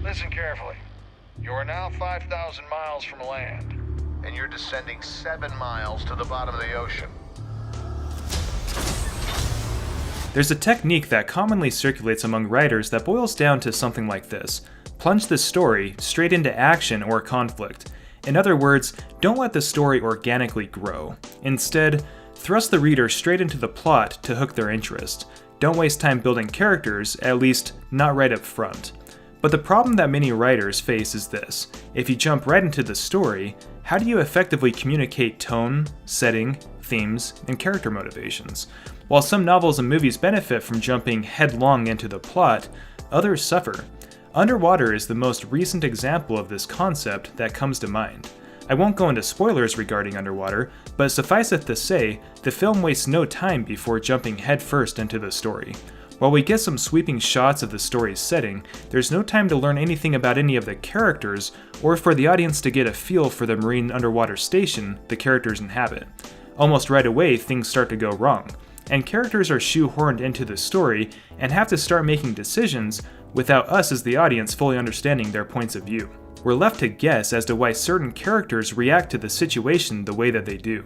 Listen carefully. You are now 5,000 miles from land, and you're descending 7 miles to the bottom of the ocean. There's a technique that commonly circulates among writers that boils down to something like this. Plunge the story straight into action or conflict. In other words, don't let the story organically grow. Instead, thrust the reader straight into the plot to hook their interest. Don't waste time building characters, at least not right up front. But the problem that many writers face is this: if you jump right into the story, how do you effectively communicate tone, setting, themes, and character motivations? While some novels and movies benefit from jumping headlong into the plot, others suffer. Underwater is the most recent example of this concept that comes to mind. I won't go into spoilers regarding Underwater, but suffice it to say, the film wastes no time before jumping headfirst into the story. While we get some sweeping shots of the story's setting, there's no time to learn anything about any of the characters, or for the audience to get a feel for the marine underwater station the characters inhabit. Almost right away, things start to go wrong, and characters are shoehorned into the story and have to start making decisions without us as the audience fully understanding their points of view. We're left to guess as to why certain characters react to the situation the way that they do.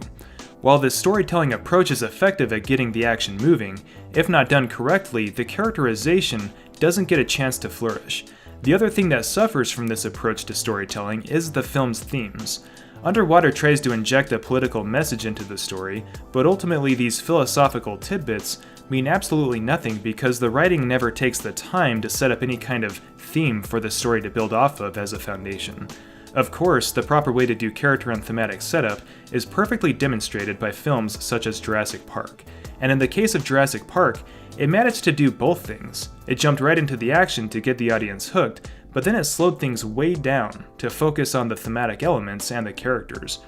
While this storytelling approach is effective at getting the action moving, if not done correctly, the characterization doesn't get a chance to flourish. The other thing that suffers from this approach to storytelling is the film's themes. Underwater tries to inject a political message into the story, but ultimately these philosophical tidbits mean absolutely nothing because the writing never takes the time to set up any kind of theme for the story to build off of as a foundation. Of course, the proper way to do character and thematic setup is perfectly demonstrated by films such as Jurassic Park. And in the case of Jurassic Park, it managed to do both things. It jumped right into the action to get the audience hooked, but then it slowed things way down to focus on the thematic elements and the characters.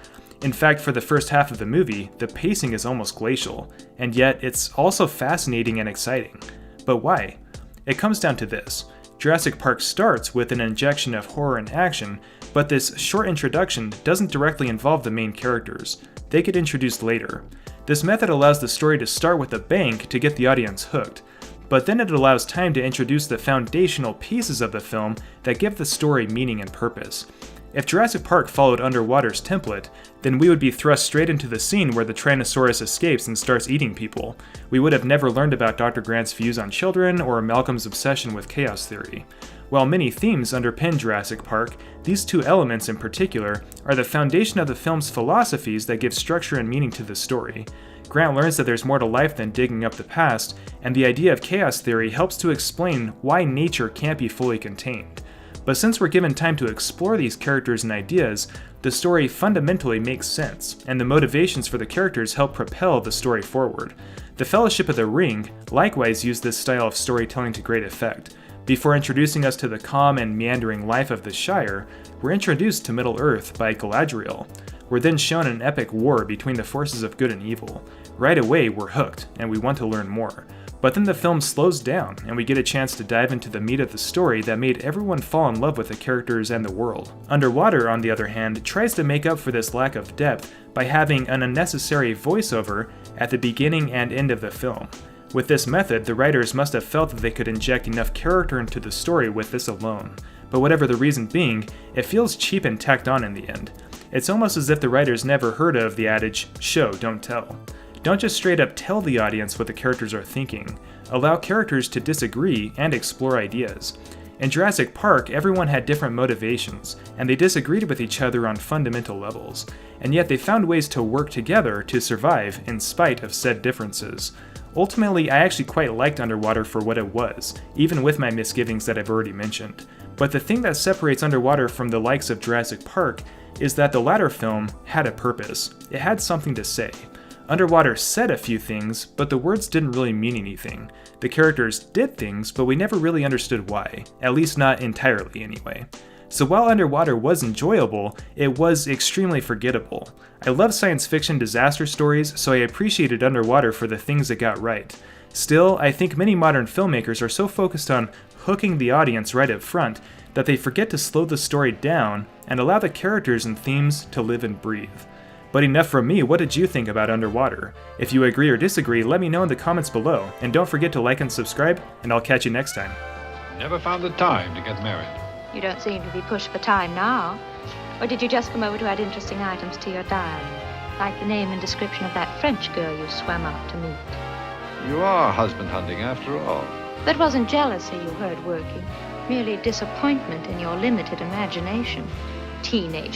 In fact, for the first half of the movie, the pacing is almost glacial, and yet it's also fascinating and exciting. But why? It comes down to this. Jurassic Park starts with an injection of horror and action, but this short introduction doesn't directly involve the main characters. They get introduced later. This method allows the story to start with a bang to get the audience hooked, but then it allows time to introduce the foundational pieces of the film that give the story meaning and purpose. If Jurassic Park followed Underwater's template, then we would be thrust straight into the scene where the Tyrannosaurus escapes and starts eating people. We would have never learned about Dr. Grant's views on children or Malcolm's obsession with chaos theory. While many themes underpin Jurassic Park, these two elements in particular are the foundation of the film's philosophies that give structure and meaning to the story. Grant learns that there's more to life than digging up the past, and the idea of chaos theory helps to explain why nature can't be fully contained. But since we're given time to explore these characters and ideas, the story fundamentally makes sense, and the motivations for the characters help propel the story forward. The Fellowship of the Ring likewise used this style of storytelling to great effect. Before introducing us to the calm and meandering life of the Shire, we're introduced to Middle-earth by Galadriel. We're then shown an epic war between the forces of good and evil. Right away, we're hooked, and we want to learn more. But then the film slows down, and we get a chance to dive into the meat of the story that made everyone fall in love with the characters and the world. Underwater, on the other hand, tries to make up for this lack of depth by having an unnecessary voiceover at the beginning and end of the film. With this method, the writers must have felt that they could inject enough character into the story with this alone. But whatever the reason being, it feels cheap and tacked on in the end. It's almost as if the writers never heard of the adage, show, don't tell. Don't just straight up tell the audience what the characters are thinking. Allow characters to disagree and explore ideas. In Jurassic Park, everyone had different motivations, and they disagreed with each other on fundamental levels, and yet they found ways to work together to survive in spite of said differences. Ultimately, I actually quite liked Underwater for what it was, even with my misgivings that I've already mentioned. But the thing that separates Underwater from the likes of Jurassic Park is that the latter film had a purpose. It had something to say. Underwater said a few things, but the words didn't really mean anything. The characters did things, but we never really understood why, at least not entirely anyway. So while Underwater was enjoyable, it was extremely forgettable. I love science fiction disaster stories, so I appreciated Underwater for the things it got right. Still, I think many modern filmmakers are so focused on hooking the audience right up front that they forget to slow the story down and allow the characters and themes to live and breathe. But enough from me, what did you think about Underwater? If you agree or disagree, let me know in the comments below, and don't forget to like and subscribe, and I'll catch you next time. Never found the time to get married. You don't seem to be pushed for time now. Or did you just come over to add interesting items to your diary? Like the name and description of that French girl you swam out to meet. You are husband hunting after all. That wasn't jealousy you heard working. Merely disappointment in your limited imagination. Teenage